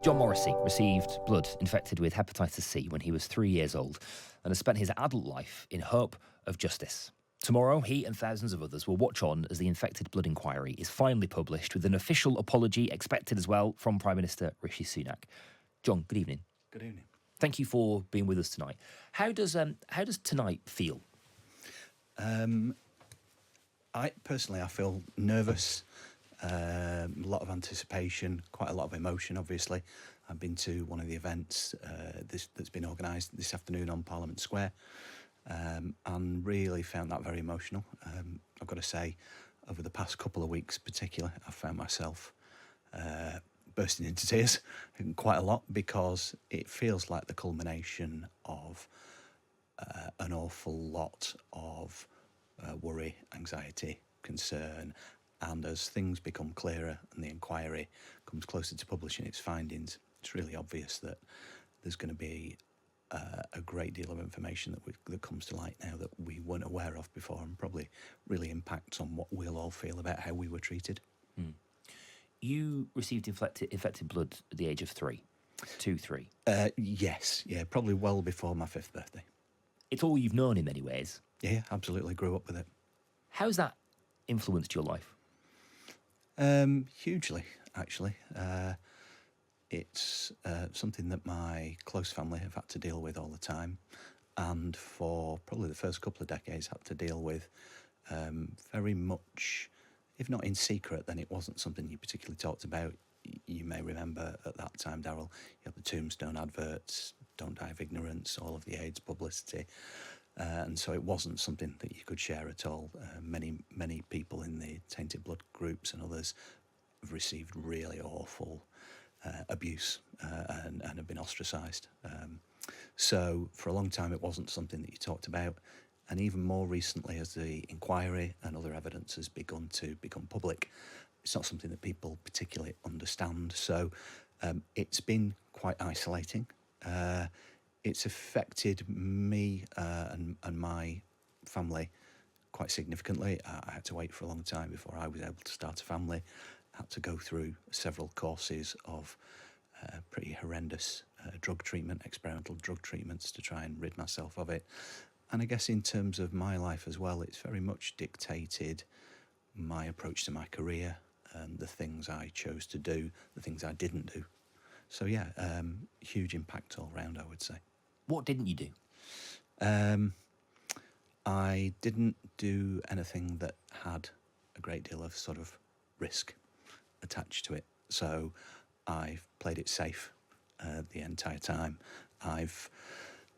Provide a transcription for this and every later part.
John Morrissey received blood infected with hepatitis C when he was 3 years old and has spent his adult life in hope of justice. Tomorrow, he and thousands of others will watch on as the infected blood inquiry is finally published, with an official apology expected as well from Prime Minister Rishi Sunak. John, good evening. Good evening. Thank you for being with us tonight. How does tonight feel? I feel nervous, a lot of anticipation, quite a lot of emotion, obviously. I've been to one of the events that's been organised this afternoon on Parliament Square, and really found that very emotional. I've got to say, over the past couple of weeks particularly, I've found myself bursting into tears quite a lot, because it feels like the culmination of an awful lot of worry, anxiety, concern, and as things become clearer and the inquiry comes closer to publishing its findings, it's really obvious that there's going to be a great deal of information that comes to light now that we weren't aware of before, and probably really impacts on what we'll all feel about how we were treated. You received infected blood at the age of 3. Yes, probably well before my 5th birthday. It's all you've known in many ways. Yeah, absolutely, grew up with it. How's that influenced your life? Hugely, actually. It's something that my close family have had to deal with all the time, and for probably the first couple of decades had to deal with very much, if not in secret, then it wasn't something you particularly talked about. You may remember at that time, Darryl, you had the tombstone adverts, "Don't die of ignorance," all of the AIDS publicity. And so it wasn't something that you could share at all. Many people in the tainted blood groups and others have received really awful abuse and have been ostracised. So for a long time it wasn't something that you talked about. And even more recently, as the inquiry and other evidence has begun to become public, it's not something that people particularly understand. So it's been quite isolating. It's affected me and my family quite significantly. I had to wait for a long time before I was able to start a family. I had to go through several courses of pretty horrendous drug treatment, experimental drug treatments, to try and rid myself of it. And I guess in terms of my life as well, it's very much dictated my approach to my career and the things I chose to do, the things I didn't do. So yeah, huge impact all round, I would say. What didn't you do? I didn't do anything that had a great deal of sort of risk attached to it. So I've played it safe the entire time. I've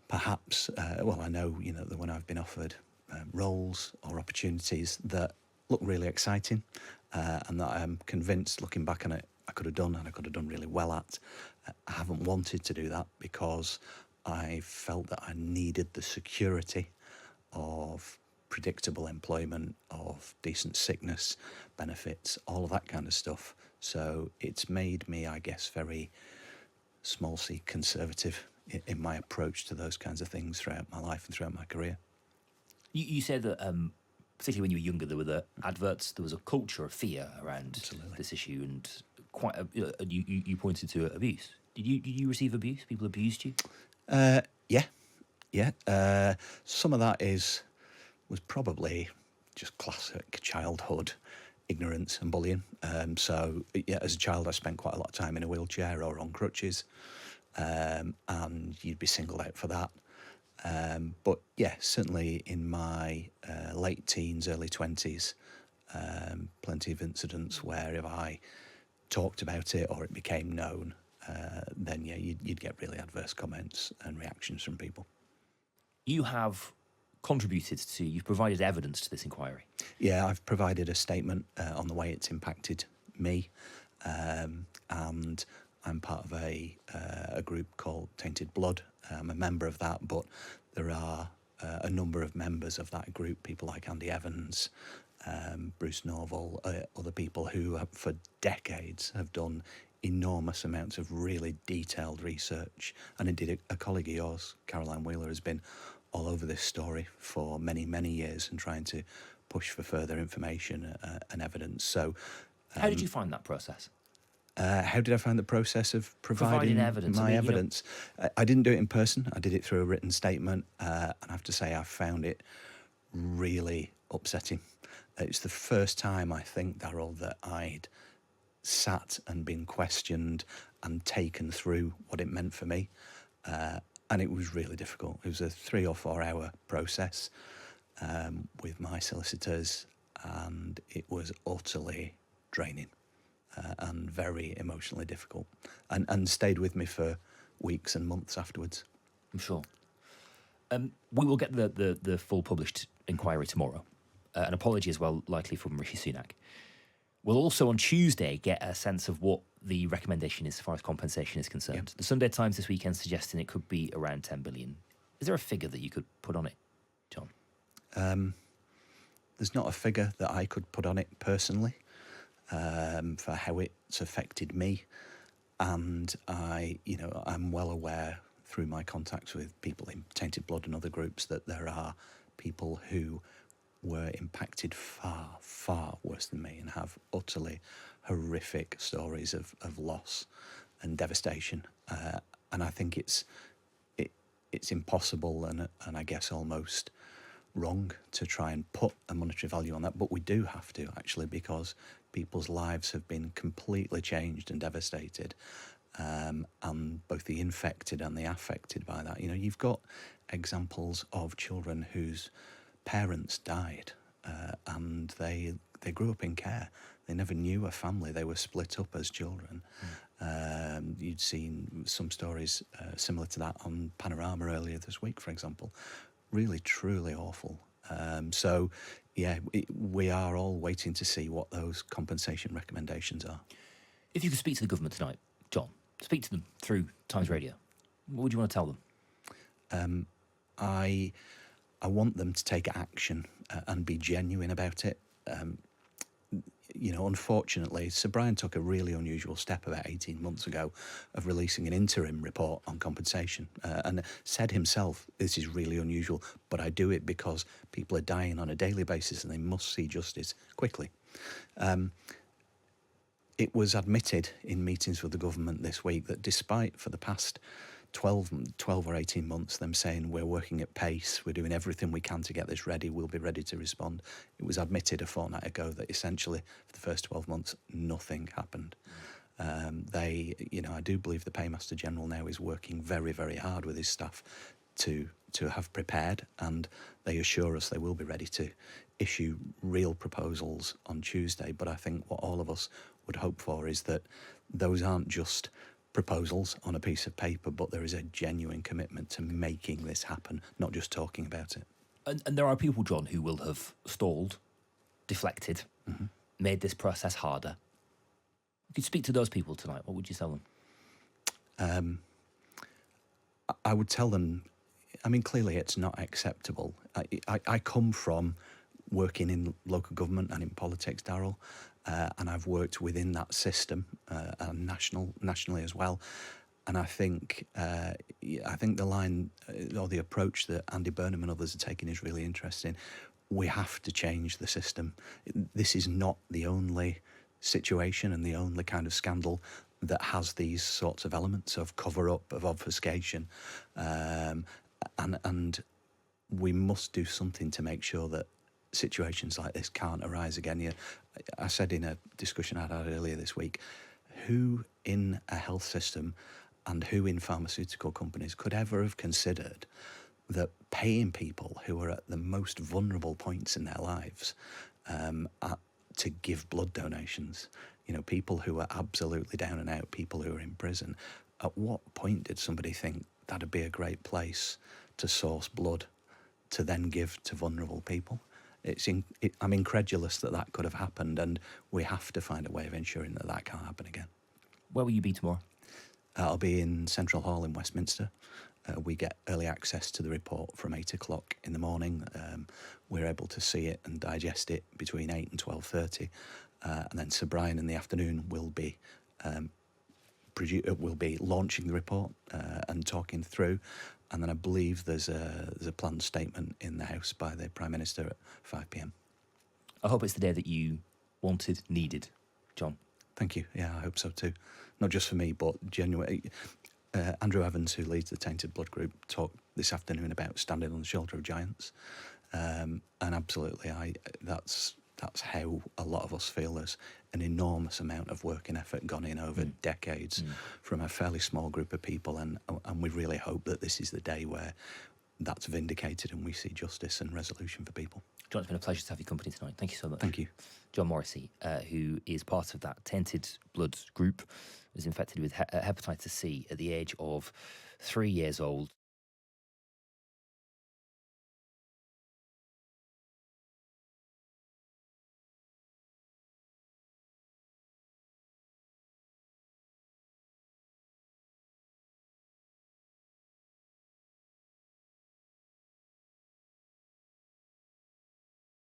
perhaps, I know, that when I've been offered roles or opportunities that look really exciting and that I'm convinced, looking back on it, I could have done and I could have done really well at, I haven't wanted to do that because I felt that I needed the security of predictable employment, of decent sickness benefits, all of that kind of stuff. So it's made me, I guess, very small c conservative in my approach to those kinds of things throughout my life and throughout my career. You said that, particularly when you were younger, there were the adverts, there was a culture of fear around Absolutely. This issue, and you pointed to abuse. Did you receive abuse? People abused you? Yeah. Some of that was probably just classic childhood ignorance and bullying. So yeah, as a child, I spent quite a lot of time in a wheelchair or on crutches, and you'd be singled out for that. But yeah, certainly in my late teens, early 20s, plenty of incidents where if I talked about it or it became known, then yeah, you'd get really adverse comments and reactions from people. You have you've provided evidence to this inquiry. Yeah, I've provided a statement on the way it's impacted me, and I'm part of a group called Tainted Blood. I'm a member of that, but there are a number of members of that group, people like Andy Evans, Bruce Norval, other people who for decades have done enormous amounts of really detailed research. And indeed, a colleague of yours, Caroline Wheeler, has been all over this story for many, many years and trying to push for further information and evidence. So how did you find that process? How did I find the process of providing evidence? my I mean, evidence? I didn't do it in person. I did it through a written statement, and I have to say I found it really upsetting. It's the first time, I think, Darryl, that I'd sat and been questioned and taken through what it meant for me. And it was really difficult. It was a 3 or 4 hour process with my solicitors, and it was utterly draining and very emotionally difficult, and stayed with me for weeks and months afterwards. I'm sure. We will get the full published inquiry tomorrow. An apology as well, likely from Rishi Sunak. We'll also on Tuesday get a sense of what the recommendation is as far as compensation is concerned. Yep. The Sunday Times this weekend suggesting it could be around 10 billion. Is there a figure that you could put on it, John? There's not a figure that I could put on it personally for how it's affected me. And I'm well aware through my contacts with people in Tainted Blood and other groups that there are people who were impacted far, far worse than me and have utterly horrific stories of loss and devastation. And I think it's impossible and I guess almost wrong to try and put a monetary value on that. But we do have to, actually, because people's lives have been completely changed and devastated. And both the infected and the affected by that. You've got examples of children whose parents died and they grew up in care. They never knew a family. They were split up as children. You'd seen some stories similar to that on Panorama earlier this week, for example. Really, truly awful. We are all waiting to see what those compensation recommendations are. If you could speak to the government tonight, John, speak to them through Times Radio, what would you want to tell them? I want them to take action and be genuine about it. Unfortunately, Sir Brian took a really unusual step about 18 months ago of releasing an interim report on compensation and said himself, this is really unusual, but I do it because people are dying on a daily basis and they must see justice quickly. It was admitted in meetings with the government this week that despite for the past 12 or 18 months, them saying we're working at pace, we're doing everything we can to get this ready, we'll be ready to respond. It was admitted a fortnight ago that essentially for the first 12 months, nothing happened. I do believe the Paymaster General now is working very, very hard with his staff to have prepared, and they assure us they will be ready to issue real proposals on Tuesday. But I think what all of us would hope for is that those aren't just proposals on a piece of paper, but there is a genuine commitment to making this happen, not just talking about it. And there are people, John, who will have stalled, deflected, made this process harder. You could speak to those people tonight. What would you tell them? I would tell them, clearly it's not acceptable. I come from working in local government and in politics, Darryl, and I've worked within that system and nationally as well. And I think the line or the approach that Andy Burnham and others are taking is really interesting. We have to change the system. This is not the only situation and the only kind of scandal that has these sorts of elements of cover-up, of obfuscation, and we must do something to make sure that situations like this can't arise again. I said in a discussion I had earlier this week, who in a health system and who in pharmaceutical companies could ever have considered that paying people who are at the most vulnerable points in their lives to give blood donations, people who are absolutely down and out, people who are in prison, at what point did somebody think that'd be a great place to source blood to then give to vulnerable people? I'm incredulous that could have happened, and we have to find a way of ensuring that can't happen again. Where will you be tomorrow? I'll be in Central Hall in Westminster. We get early access to the report from 8 o'clock in the morning. We're able to see it and digest it between 8 and 12:30. And then Sir Brian in the afternoon will be launching the report and talking through. And then I believe there's a planned statement in the House by the Prime Minister at 5 p.m. I hope it's the day that you wanted, needed, John. Thank you. Yeah, I hope so too. Not just for me, but genuinely. Andrew Evans, who leads the Tainted Blood group, talked this afternoon about standing on the shoulder of giants, and absolutely, that's how a lot of us feel. There's an enormous amount of work and effort gone in over decades from a fairly small group of people, and we really hope that this is the day where that's vindicated and we see justice and resolution for people. John, it's been a pleasure to have your company tonight. Thank you so much. Thank you. John Morrissey, who is part of that Tainted Blood group, was infected with hepatitis C at the age of 3 years old.